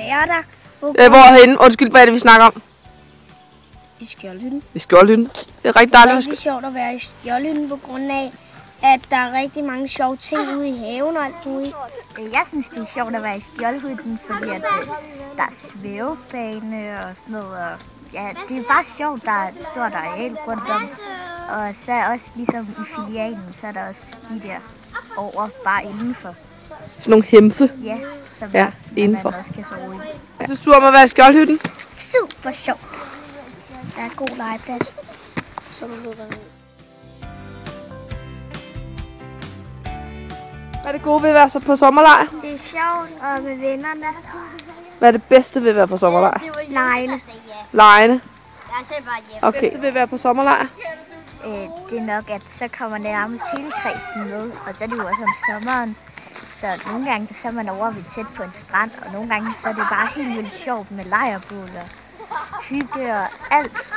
være der. Hvorhenne? Undskyld, hvad er det, vi snakker om? I Skjoldhytten. I Skjoldhytten. Det er rigtig dejligt. Det er rigtig sjovt at være i Skjoldhytten på grund af, at der er rigtig mange sjove ting ude i haven og alt muligt. Jeg synes, det er sjovt at være i Skjoldhytten, fordi at, der er svævebane og sådan noget. Og, ja, det er bare sjovt, der er et stort areal rundt om. Og så også ligesom i filialen, så er der også de der over bare indenfor. Sådan nogle hemse. Ja, som indenfor. man også kan sove i. Ja. Synes du om at være i Skjoldhytten? Super sjovt. Der er god legeplads. Hvad er det gode ved at være så på sommerlejr? Det er sjovt og med vennerne. Hvad er det bedste ved at være på sommerlejr? Legene. Legene. Okay. Det bedste ved at være på sommerlejr? Det er nok, at så kommer nærmest hele kredsen med, og så er det jo også om sommeren. Så nogle gange så er man over ved tæt på en strand, og nogle gange så er det bare helt vildt sjovt med lejrbål og hygge og alt.